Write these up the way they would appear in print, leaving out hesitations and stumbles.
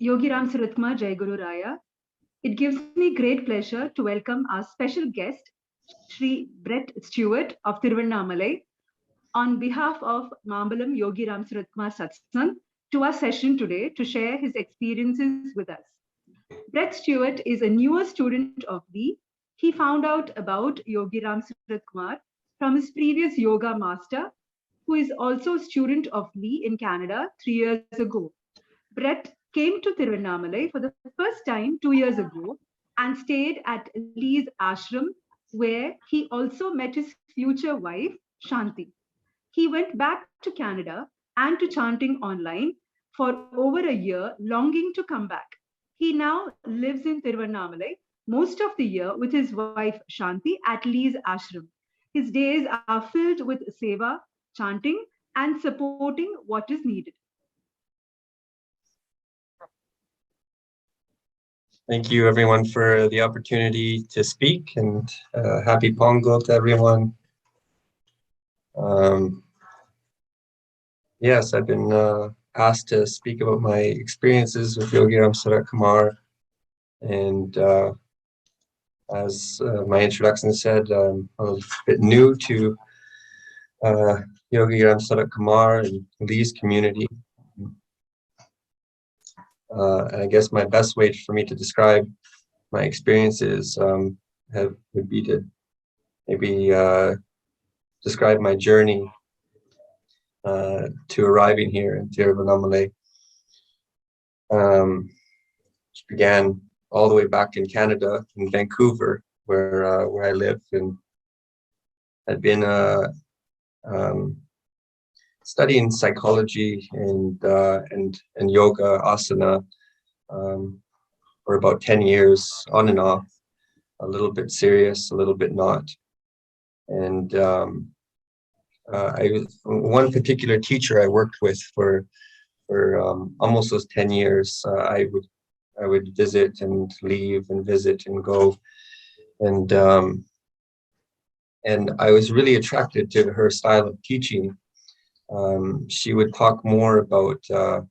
Yogi Ramsuratkumar Jai Guru Raya. It gives me great pleasure to welcome our special guest, Shri Brett Stewart of Tiruvannamalai, on behalf of MAMBALAM Yogi Ramsuratkumar Satsangh, to our session today to share his experiences with us. Brett Stewart is a newer student of B. He found out about Yogi Ramsuratkumar from his previous yoga master, who is also a student of Lee in Canada 3 years ago. Brett came to Tiruvannamalai for the first time 2 years ago and stayed at Lee's ashram, where he also met his future wife, Shanti. He went back to Canada and to chanting online for over a year, longing to come back. He now lives in Tiruvannamalai most of the year with his wife Shanti at Lee's ashram. His days are filled with seva, chanting, and supporting what is needed. Thank you, everyone, for the opportunity to speak, and happy Pongal to everyone. Yes, I've been asked to speak about my experiences with Yogi Ramsuratkumar, and as my introduction said, I'm a bit new to Yogi Ramsuratkumar and Lee's community. And I guess my best way for me to describe my experiences would be to maybe describe my journey to arriving here in Tiruvannamalai, which began all the way back in Canada, in Vancouver, where I live, and I'd been studying psychology and yoga, asana, for about 10 years, on and off, a little bit serious, a little bit not. And one particular teacher I worked with for almost those 10 years, I would visit and leave and visit and go, and I was really attracted to her style of teaching. She would talk more about a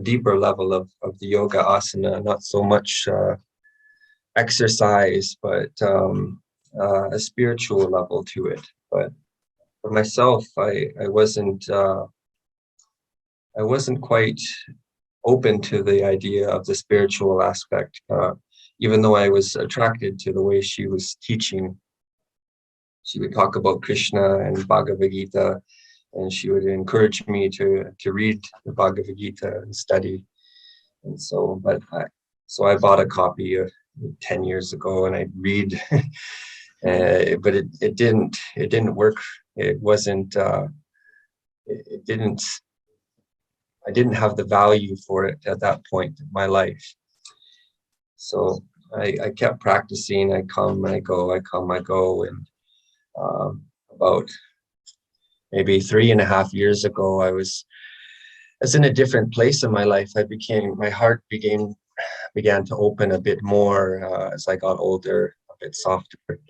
deeper level of the yoga asana, not so much exercise, but a spiritual level to it. But for myself, I wasn't quite open to the idea of the spiritual aspect, even though I was attracted to the way she was teaching. She would talk about Krishna and Bhagavad Gita, and she would encourage me to read the Bhagavad Gita and study. And so, I bought a copy 10 years ago, and I'd read, but it didn't work. It wasn't. It didn't. I didn't have the value for it at that point in my life. So I kept practicing. I come, I go, I come, I go, and about maybe 3.5 years ago, I was in a different place in my life. My heart began to open a bit more as I got older, a bit softer.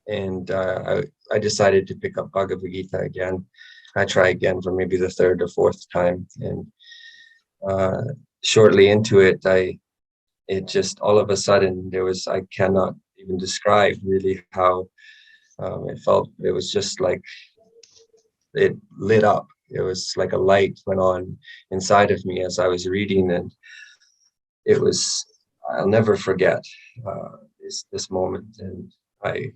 And I decided to pick up Bhagavad Gita again. I try again for maybe the third or fourth time. And shortly into it, it just all of a sudden, I cannot even describe really how it felt. It was just like it lit up. It was like a light went on inside of me as I was reading, and I'll never forget this moment. And I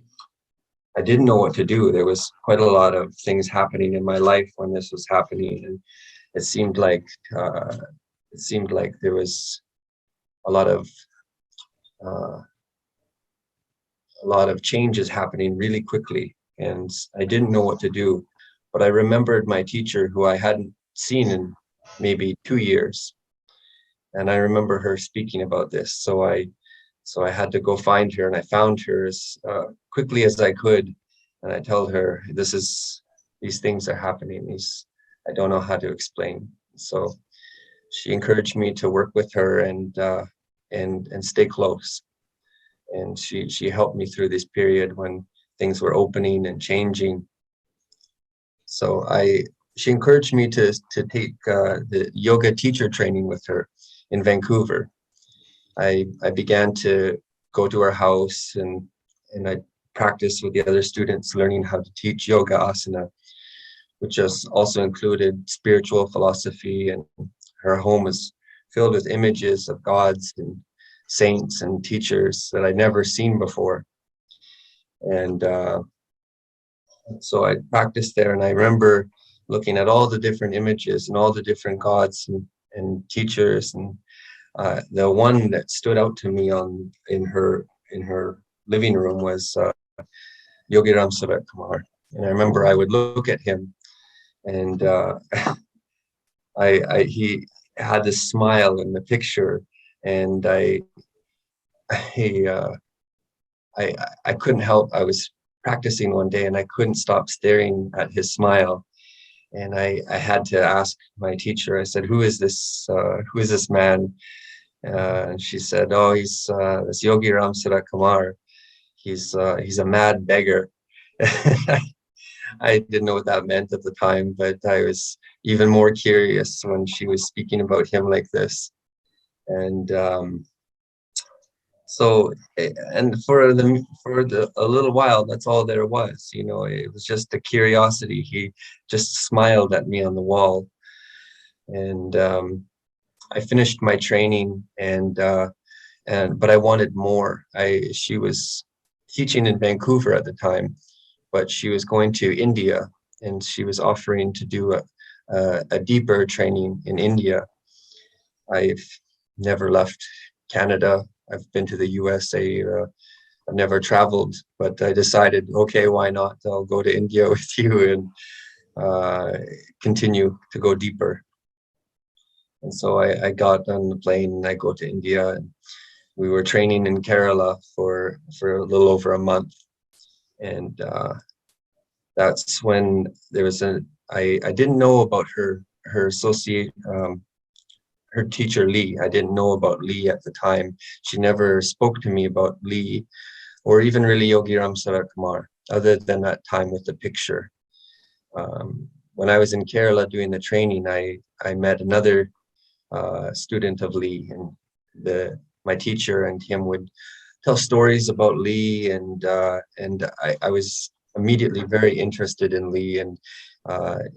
didn't know what to do. There was quite a lot of things happening in my life when this was happening, and it seemed like there was a lot of changes happening really quickly, and I didn't know what to do. But I remembered my teacher, who I hadn't seen in maybe 2 years, and I remember her speaking about this. So I had to go find her, and I found her as quickly as I could, and I told her, these things are happening. I don't know how to explain. So she encouraged me to work with her and stay close. And she helped me through this period when things were opening and changing. So she encouraged me to take the yoga teacher training with her in Vancouver. I began to go to her house, and I practiced with the other students, learning how to teach yoga asana, which also included spiritual philosophy. And her home was filled with images of gods and saints and teachers that I'd never seen before. And so I practiced there, and I remember looking at all the different images and all the different gods and teachers, and the one that stood out to me in her living room was Yogi Ramsuratkumar. And I remember I would look at him, and he had this smile in the picture, and I couldn't help. I was practicing one day, and I couldn't stop staring at his smile. And I had to ask my teacher. I said, "Who is this? Who is this man?" And she said, "Oh, he's this Yogi Ramsuratkumar. He's a mad beggar." I didn't know what that meant at the time, but I was even more curious when she was speaking about him like this. And so, and for a little while, that's all there was. You know, it was just a curiosity. He just smiled at me on the wall, and I finished my training, but I wanted more. She was teaching in Vancouver at the time, but she was going to India, and she was offering to do a deeper training in India. I've never left Canada. I've been to the USA. I've never traveled, but I decided, okay, why not? I'll go to India with you and continue to go deeper. And so I got on the plane and I go to India, and we were training in Kerala for a little over a month. And that's when there was I didn't know about her associate, her teacher Lee. I didn't know about Lee at the time. She never spoke to me about Lee or even really Yogi Ramsuratkumar, other than that time with the picture. When I was in Kerala doing the training, I met another student of Lee, and my teacher and him would tell stories about Lee, and I was immediately very interested in Lee and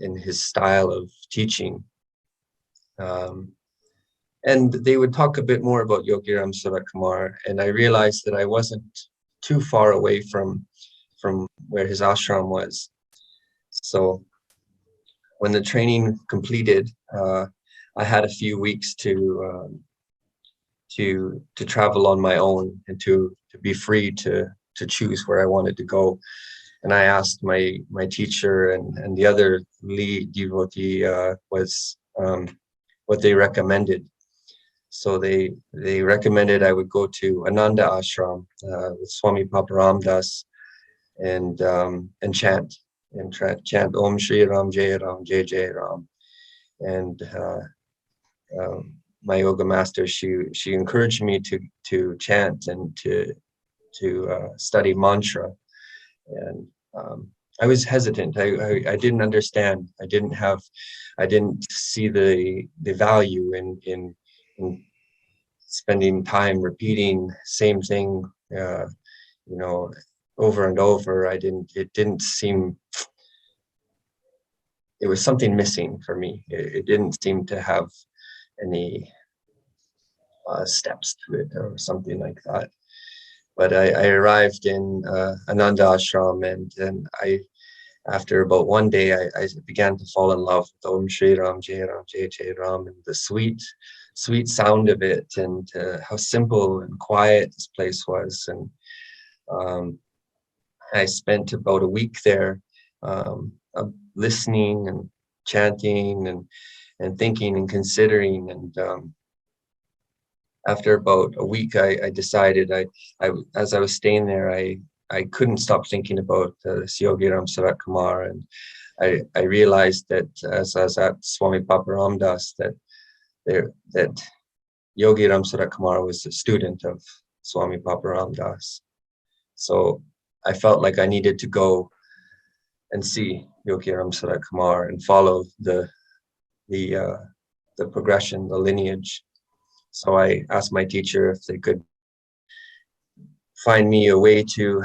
in his style of teaching. And they would talk a bit more about Yogi Ramsuratkumar, and I realized that I wasn't too far away from where his ashram was. So when the training completed, I had a few weeks to travel on my own and to be free to choose where I wanted to go. And I asked my teacher and the other Lee devotee was what they recommended. So they recommended I would go to Ananda Ashram with Swami Papa Ramdas and chant Om Shri Ram Jai Ram Jai Jai Ram. And my yoga master, she encouraged me to chant and to study mantra. And I was hesitant. I didn't understand. I didn't see the value in spending time repeating same thing, over and over. It didn't seem, it was something missing for me. It didn't seem to have any steps to it or something like that. But I arrived in Ananda Ashram, and after about one day, I began to fall in love with Om Shri Ram Jai Ram Jai Jai Ram, and the sweet sound of it, and how simple and quiet this place was. And I spent about a week there, listening and chanting and thinking and considering. And after about a week, I decided as I was staying there, I couldn't stop thinking about Yogi Ramsuratkumar, and I realized that as I was at Swami Papa Ramdas that Yogi Ramsuratkumar was a student of Swami Papa Ramdas. So I felt like I needed to go and see Yogi Ramsuratkumar and follow the progression, the lineage. So I asked my teacher if they could find me a way to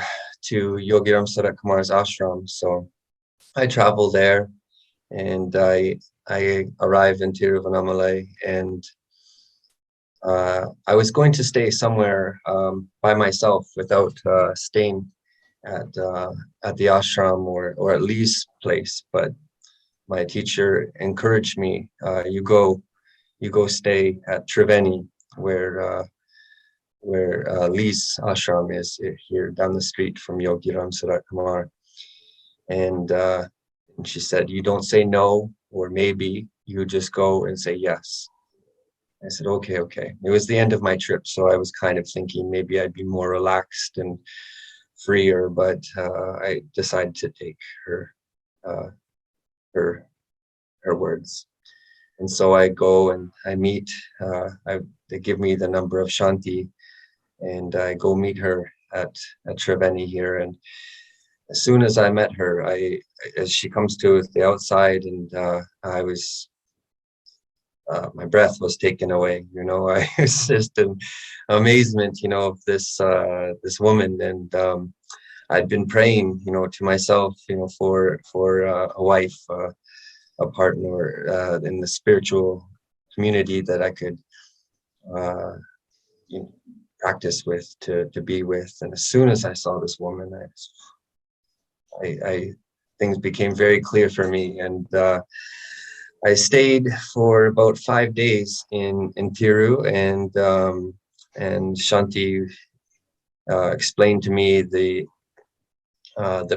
Yogi Ramsuratkumar's ashram. So I traveled there, and I arrived in Tiruvannamalai, and I was going to stay somewhere by myself without staying at the ashram or at least place. But my teacher encouraged me, you go stay at Triveni, where Lee's ashram is here down the street from Yogi Ramsuratkumar. And she said, you don't say no or maybe, you just go and say yes. I said, okay. It was the end of my trip, so I was kind of thinking maybe I'd be more relaxed and freer, but I decided to take her her words. And so I go and I meet, they give me the number of Shanti, and I go meet her at Triveni here. And as soon as I met her, as she comes to the outside, and I was, my breath was taken away. I was just in amazement, of this woman. And I'd been praying, to myself, for a wife, a partner in the spiritual community that I could practice with, to be with. And as soon as I saw this woman, I things became very clear for me. And I stayed for about 5 days in Tiru, and Shanti explained to me the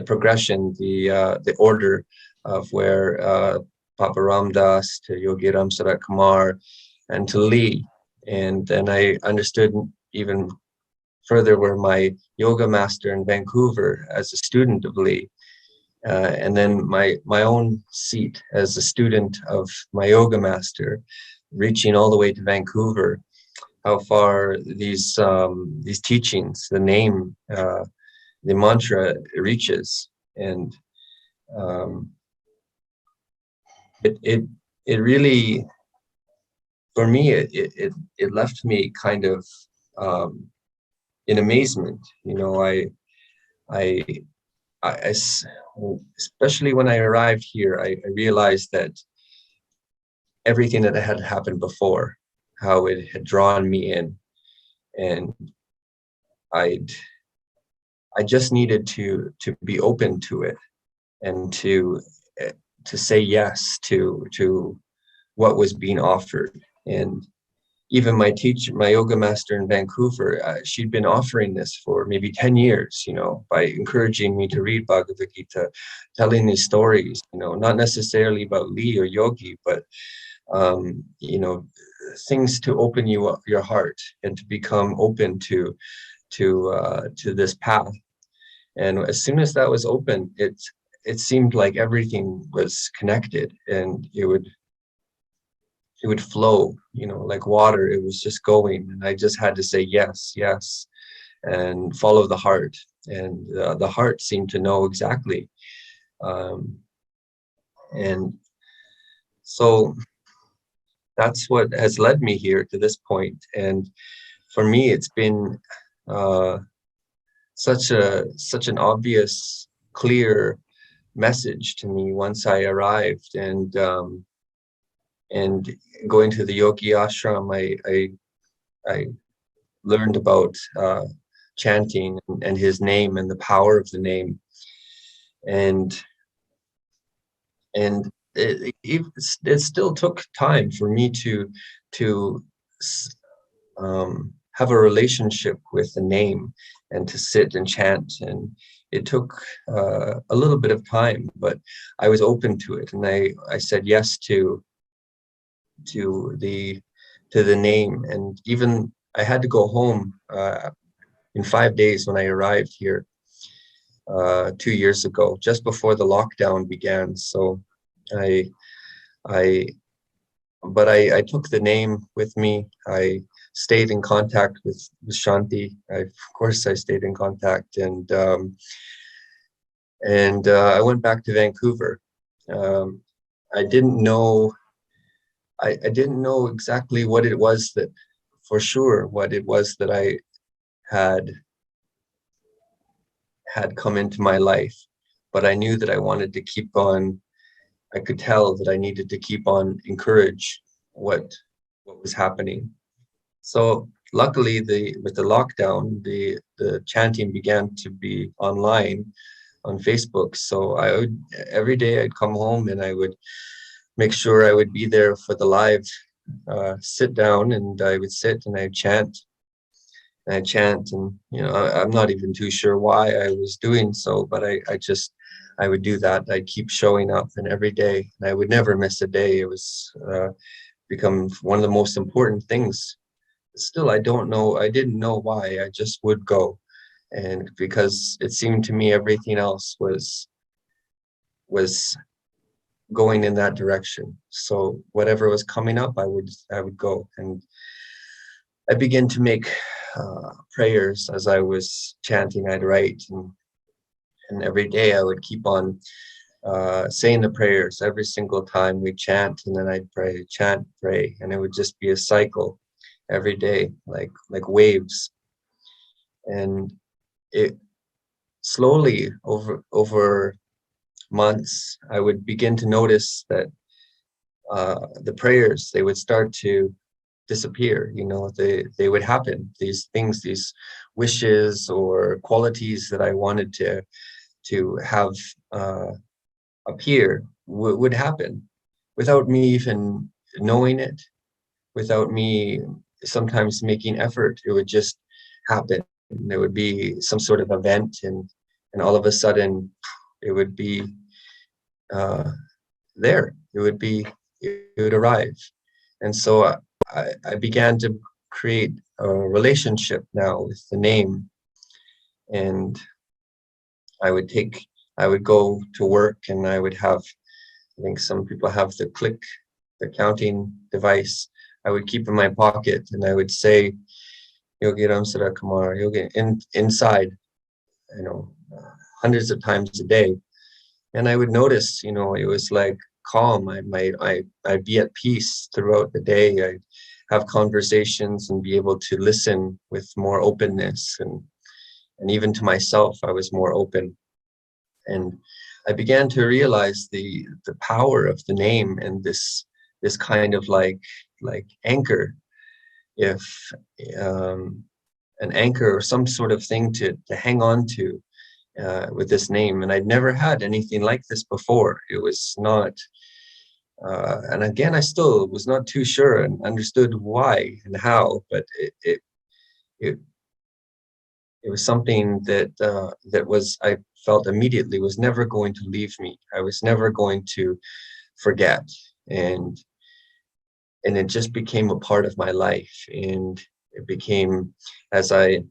progression, the order of where Papa Ramdas to Yogi Ramsuratkumar and to Lee. And then I understood even further where my yoga master in Vancouver as a student of Lee, and then my own seat as a student of my yoga master, reaching all the way to Vancouver, how far these teachings, the name, the mantra reaches. And it really, for me, it left me kind of in amazement. I especially when I arrived here, I realized that everything that had happened before, how it had drawn me in, and I just needed to be open to it, and to say yes to what was being offered. And even my teacher, my yoga master in Vancouver, she'd been offering this for maybe 10 years, by encouraging me to read Bhagavad Gita, telling these stories, not necessarily about Lee or Yogi, but, things to open your heart and to become open to this path. And as soon as that was open, it seemed like everything was connected, and it would flow, like water. It was just going, and I just had to say yes, and follow the heart. And the heart seemed to know exactly. And so that's what has led me here to this point. And for me, it's been such an obvious, clear message to me once I arrived. And going to the yogi ashram, I learned about chanting and his name and the power of the name. And it still took time for me to have a relationship with the name and to sit and chant. And it took a little bit of time, but I was open to it, and I said yes to the name. And even I had to go home in 5 days when I arrived here 2 years ago, just before the lockdown began. So I took the name with me. I stayed in contact with Shanti. Of course I stayed in contact, and I went back to Vancouver. I didn't know. I didn't know exactly what it was that, for sure, what it was that I had come into my life, but I knew that I wanted to keep on. I could tell that I needed to keep on encourage what was happening. So luckily, with the lockdown, the chanting began to be online on Facebook. So I would, every day I'd come home and I would make sure I would be there for the live sit down, and I would sit and I'd chant. And I chant, and I'm not even too sure why I was doing so, but I would do that. I'd keep showing up, and every day, and I would never miss a day. It was become one of the most important things. Still, I don't know. I didn't know why. I just would go, and because it seemed to me everything else was going in that direction. So whatever was coming up, I would go, and I began to make prayers as I was chanting. I'd write, and every day I would keep on saying the prayers every single time we chant, and then I'd pray, chant, pray, and it would just be a cycle every day, like waves. And it slowly over months, I would begin to notice that the prayers, they would start to disappear. They would happen. These things, these wishes or qualities that I wanted to have appear would happen without me even knowing it, without me sometimes making effort. It would just happen. There would be some sort of event, and all of a sudden it would be there. It would arrive. And so I began to create a relationship now with the name. And I would go to work, and I would have, I think some people have the counting device. I would keep in my pocket, and I would say, Yogi Ramsuratkumar, Yogi, inside, hundreds of times a day. And I would notice, it was like calm. I'd be at peace throughout the day. I'd have conversations and be able to listen with more openness, and even to myself, I was more open. And I began to realize the power of the name, and this kind of like anchor. If an anchor or some sort of thing to hang on to with this name. And I'd never had anything like this before. It was not, and again, I still was not too sure and understood why and how, but it was something that was, I felt immediately, was never going to leave me. I was never going to forget, and it just became a part of my life. And it became, as I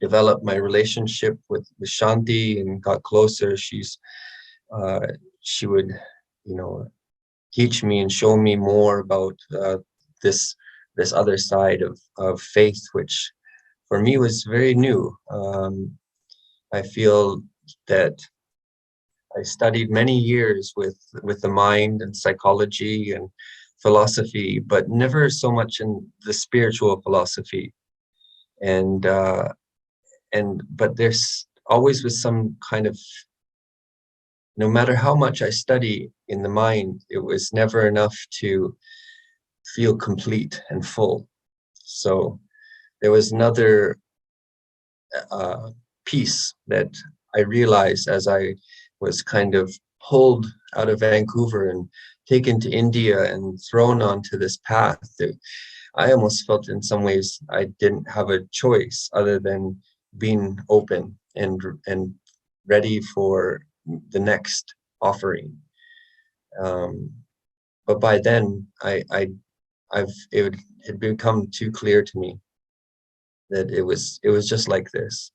developed my relationship with Shanti and got closer, she would, teach me and show me more about this other side of faith, which for me was very new. I feel that I studied many years with the mind and psychology and philosophy, but never so much in the spiritual philosophy. And but there's always was some kind of, no matter how much I study in the mind, it was never enough to feel complete and full. So there was another piece that I realized as I was kind of pulled out of Vancouver and taken to India and thrown onto this path that I almost felt in some ways I didn't have a choice other than being open and ready for the next offering. But by then, it had become too clear to me that it was just like this.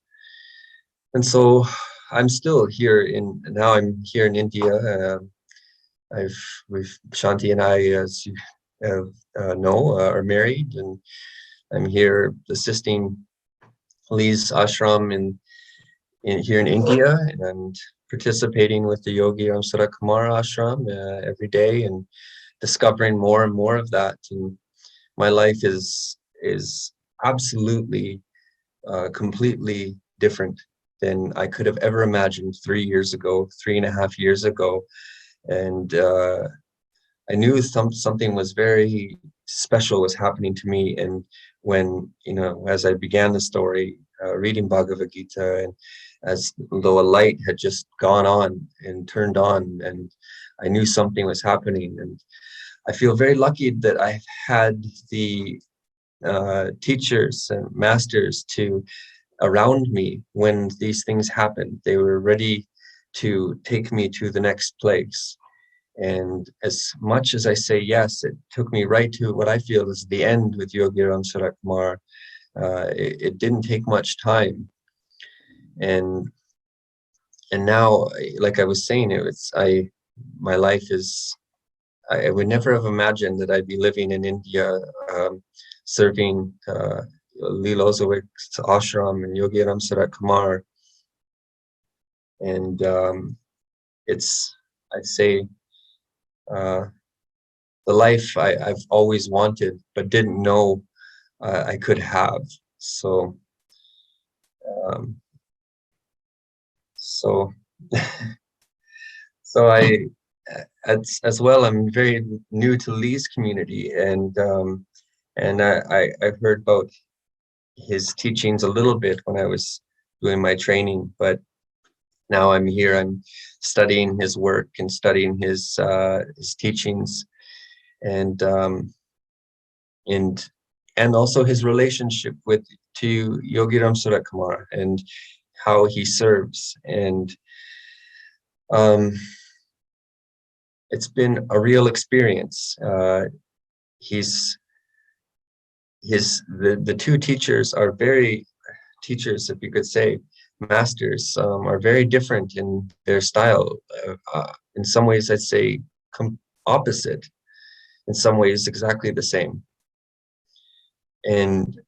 And so I'm still here now I'm here in India. Shanti and I, as you know, are married, and I'm here assisting Lee's ashram here in India, and participating with the Yogi Ramsuratkumar ashram every day and discovering more and more of that. And my life is absolutely completely different than I could have ever imagined 3.5 years ago. And I knew something was very special was happening to me. And when, as I began the story, reading Bhagavad Gita, and as though a light had just gone on and turned on, and I knew something was happening. And I feel very lucky that I've had the teachers and masters around me when these things happened. They were ready to take me to the next place. And as much as I say yes, it took me right to what I feel is the end with Yogi Ramsuratkumar. It didn't take much time. And now, like I was saying, my life is, I would never have imagined that I'd be living in India, serving Lilozowic's ashram and Yogi Ramsuratkumar. And I'd say, the life I've always wanted, but didn't know I could have. So, so I, as well, I'm very new to Lee's community, and I've heard about his teachings a little bit when I was doing my training, but now I'm here. I'm studying his work and studying his teachings, and also his relationship to Yogi Ramsuratkumar and how he serves. And it's been a real experience. The two teachers, if you could say, masters, are very different in their style. In some ways, I'd say opposite. In some ways, exactly the same. And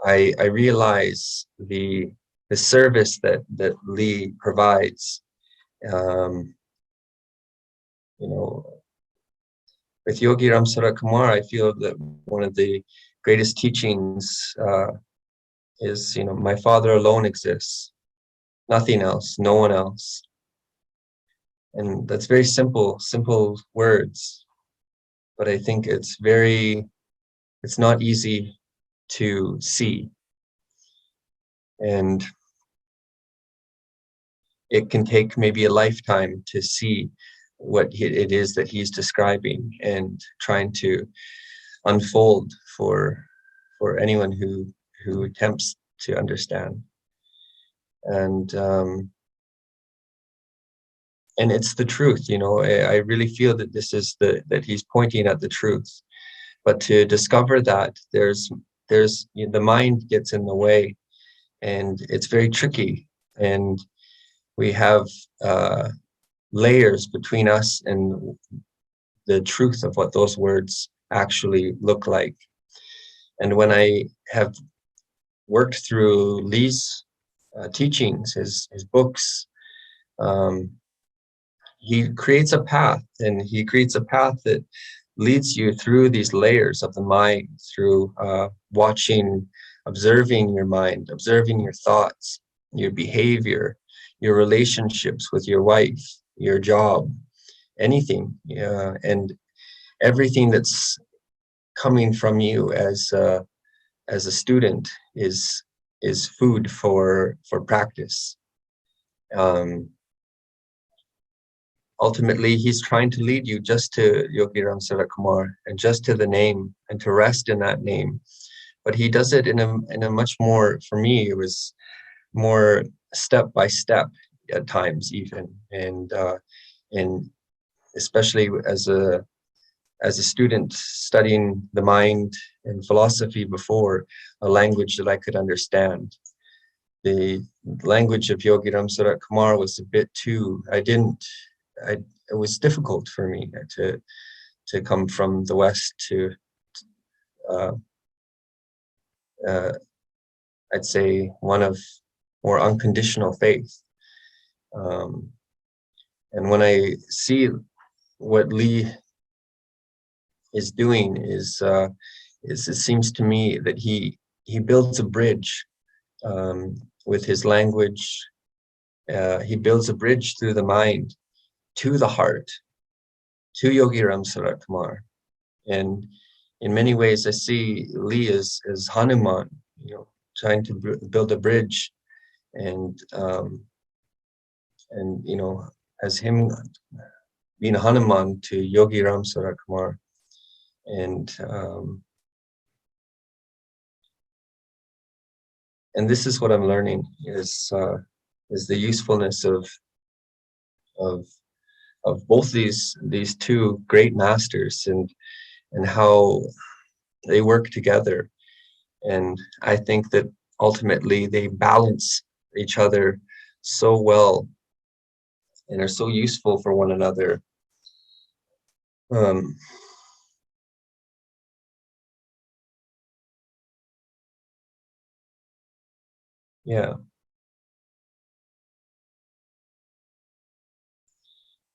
I realize the service that Lee provides. With Yogi Ramsuratkumar, I feel that one of the greatest teachings is, my Father alone exists, nothing else, no one else. And that's very simple words, but I think it's not easy to see. And it can take maybe a lifetime to see what it is that he's describing and trying to unfold for anyone who attempts to understand. And it's the truth, I really feel that this is that he's pointing at the truth. But to discover that, there's the mind gets in the way, and it's very tricky. And we have layers between us and the truth of what those words actually look like. And when I have worked through Lee's teachings, his books, he creates a path, and he creates a path that leads you through these layers of the mind, through observing your mind, observing your thoughts, your behavior, your relationships with your wife, your job, anything, and everything that's coming from you as a student is food for practice. Ultimately, he's trying to lead you just to Yogi Ramsuratkumar and just to the name and to rest in that name. But he does it in a much more, for me, it was more step by step at times even. And especially as a student studying the mind and philosophy before, a language that I could understand. The language of Yogi Ramsuratkumar was a bit too, it was difficult for me to come from the West to, I'd say, one of more unconditional faith. And when I see what Lee is doing is it seems to me that he builds a bridge with his language. He builds a bridge through the mind to the heart, to Yogi Ramsuratkumar. And in many ways, I see Lee as Hanuman, trying to build a bridge, and as him being Hanuman to Yogi Ramsuratkumar. And this is what I'm learning is the usefulness of both these two great masters, and how they work together. And I think that ultimately they balance each other so well and are so useful for one another. Yeah.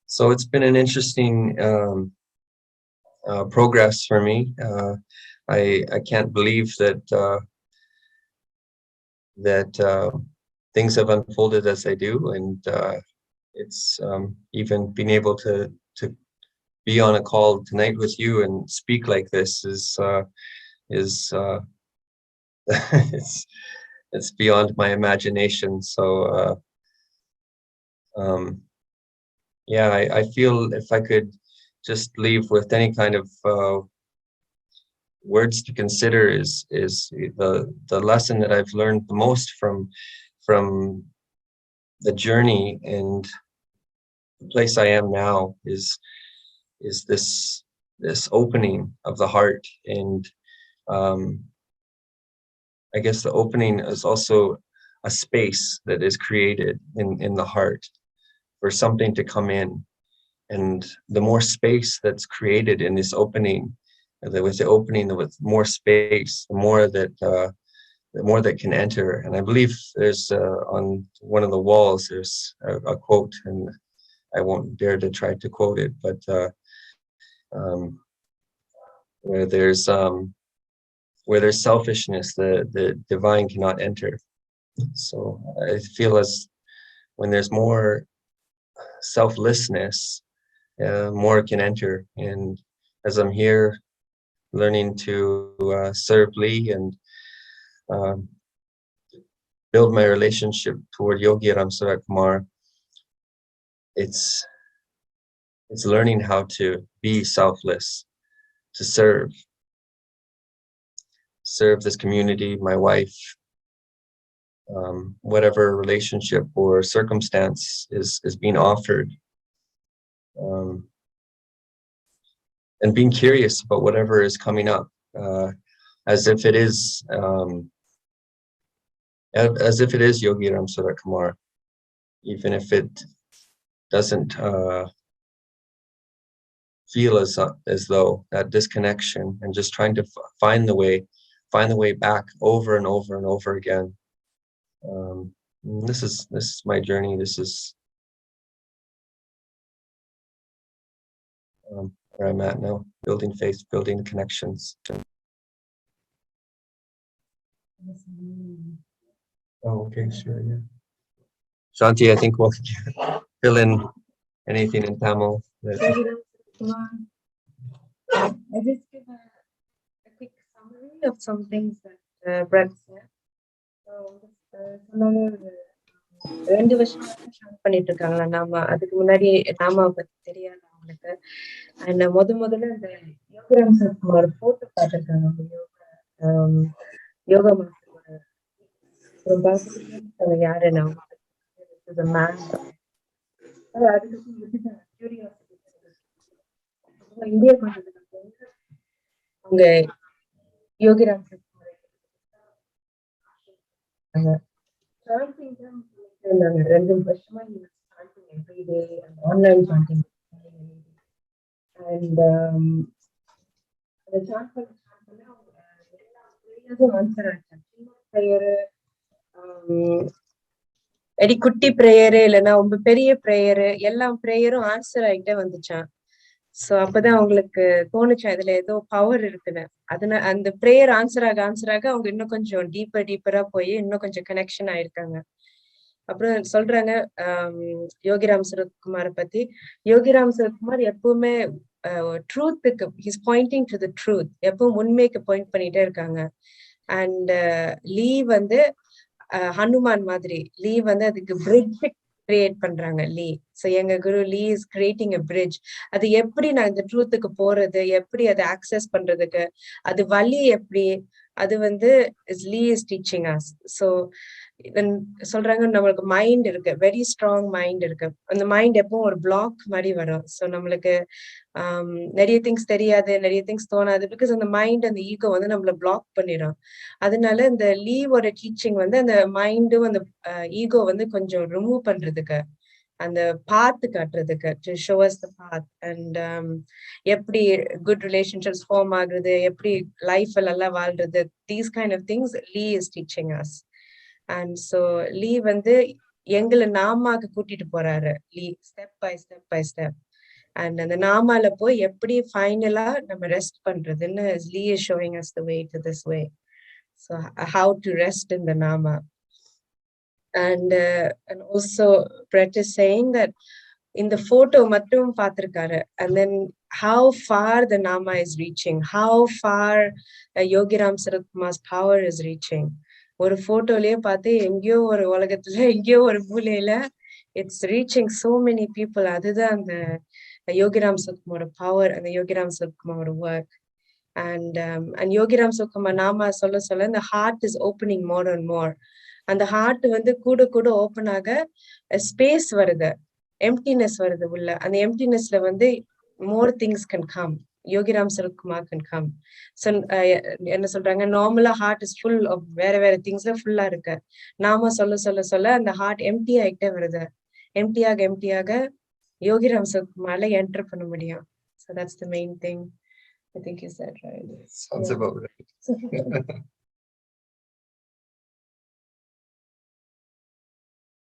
So it's been an interesting progress for me. I can't believe that things have unfolded as they do, and it's even being able to be on a call tonight with you and speak like this is it's beyond my imagination. So yeah, I feel if I could just leave with any kind of words to consider is the lesson that I've learned the most from the journey and the place I am now is this opening of the heart. And I guess the opening is also a space that is created in the heart for something to come in. And the more space that's created in this opening, with the opening with more space, the more that can enter. And I believe there's on one of the walls there's a quote, and I won't dare to try to quote it, but where there's selfishness, the divine cannot enter. So I feel as when there's more selflessness, more can enter. And as I'm here learning to serve Lee and build my relationship toward Yogi Ramsuratkumar, it's learning how to be selfless, to serve this community, my wife, whatever relationship or circumstance is being offered, and being curious about whatever is coming up, as if it is Yogi Ramsuratkumar, even if it doesn't feel as though that disconnection, and just trying to find the way back over and over and over again. This is my journey. This is where I'm at now, building faith, building connections. Oh, okay, sure, yeah. Shanti, I think we'll fill in anything in Tamil. I just give a quick summary of some things that Brett said. ரெண்டு வருஷமா short பண்ணிட்டு இருக்காங்களா நாம, அதுக்கு முன்னாடி நாம பத்தி தெரியாது அவங்களுக்கு. அண்ட் முதல்ல இந்த யோகராம் சத்குமார் போட்டோ பார்த்துருக்காங்க, யோகா மாஸ்டரோட. யாரு நான் இந்தியா கொண்டதுக்கு அவங்க யோகிராம் சத்குமார் 2 வருஷமா எவ்ரிடே ஆன்லைன் சாண்டிங். அண்ட் அந்த சாண்ட் பண்ண எல்லா ப்ரேயர்ஸும் ஆன்சர் ஆச்சு. ப்ரேயரு, வெரி குட்டி ப்ரேயரு இல்லைன்னா ரொம்ப பெரிய ப்ரேயரு எல்லா ப்ரேயரும் ஆன்சர் ஆகிட்டே வந்துச்சான். சோ அப்பதான் அவங்களுக்கு தோணுச்சா இதுல ஏதோ பவர் இருக்குன்னு. அதனால அந்த ப்ரேயர் ஆன்சர் ஆக அவங்க இன்னும் கொஞ்சம் டீப்பரா போய் இன்னும் கொஞ்சம் கனெக்ஷன் ஆயிருக்காங்க. அப்புறம் சொல்றாங்க யோகி ராம்சுரத்குமாரை பத்தி. யோகி ராம்சுரத்குமார் எப்பவுமே ட்ரூத்துக்கு his pointing to the truth, எப்பவும் உண்மைக்கு பாயிண்ட் பண்ணிட்டே இருக்காங்க. அண்ட் லீ வந்து ஹனுமான் மாதிரி, லீ வந்து அதுக்கு பிரிட்ஜ் கிரியேட் பண்றாங்க லீ. சோ எங்க குரு லீ இஸ் கிரியேட்டிங் அ பிரிட்ஜ். அது எப்படி நான் இந்த ட்ரூத்துக்கு போறது, எப்படி அதை ஆக்சஸ் பண்றதுக்கு, அது வழி எப்படி, அது வந்து லீ இஸ் டீச்சிங் அஸ். ஸோ சொல்றாங்க நம்மளுக்கு மைண்ட் இருக்கு, வெரி ஸ்ட்ராங் மைண்ட் இருக்கு. அந்த மைண்ட் எப்பவும் ஒரு பிளாக் மாதிரி வரும். ஸோ நம்மளுக்கு நிறைய திங்ஸ் தெரியாது, நிறைய திங்ஸ் தோணாது. பிகாஸ் அந்த மைண்ட், அந்த ஈகோ வந்து நம்மள பிளாக் பண்ணிடும். அதனால இந்த லீவோட டீச்சிங் வந்து அந்த மைண்டும் அந்த ஈகோ வந்து கொஞ்சம் ரிமூவ் பண்றதுக்கு, அந்த பாத்து காட்டுறதுக்கு, to show us the path. And எப்படி குட் ரிலேஷன்ஷிப்ஸ் ஃபார்ம் ஆகுறது, எப்படி லைஃப் எல்லாம் வாழ்றது, these kind of things Lee is teaching us. And so Lee வந்து எங்களை நாமாக்கு கூட்டிட்டு போறாரு. Lee step by step. And அந்த நாமால போய் எப்படி ஃபைனலா நம்ம ரெஸ்ட் பண்றதுன்னு Lee is showing us the way to this way. So how to rest in the nama. And also Brett is saying that in the photo mattum paathirukkaru, and then how far the nama is reaching, how far Yogi Ramsuratkumar's power is reaching. ஒரு போட்டோலயே பார்த்து எங்கேயோ ஒரு உலகத்துல எங்கேயோ ஒரு மூலையில it's reaching so many people. அதுதான் அந்த யோகி ராம்சுரத்குமாரோட பவர், அந்த யோகி ராம்சுரத்குமாரோட ஒர்க். And Yogi Ramsuratkumar நாம சொல்ல the heart is opening more and more. அந்த heart வந்து கூட ஓப்பன் ஆக ஸ்பேஸ் வருது, எம்டினஸ் வருது உள்ள. அந்த எம்டினஸ்ல வந்து more things can come. Yogi Ramsuratkumar can come. So என்ன சொல்றாங்க, நார்மலா ஹார்ட் இஸ் ஃபுல் ஆஃப் வேற திங்ஸ்ல ஃபுல்லா இருக்கு. நாம சொல்ல அந்த ஹார்ட் எம்டி ஆகிட்டே வருது. எம்டியாக யோகி ராம்சுரத்குமார்ல என்டர் பண்ண முடியும். So that's the main thing. I think you said right. Sounds about right.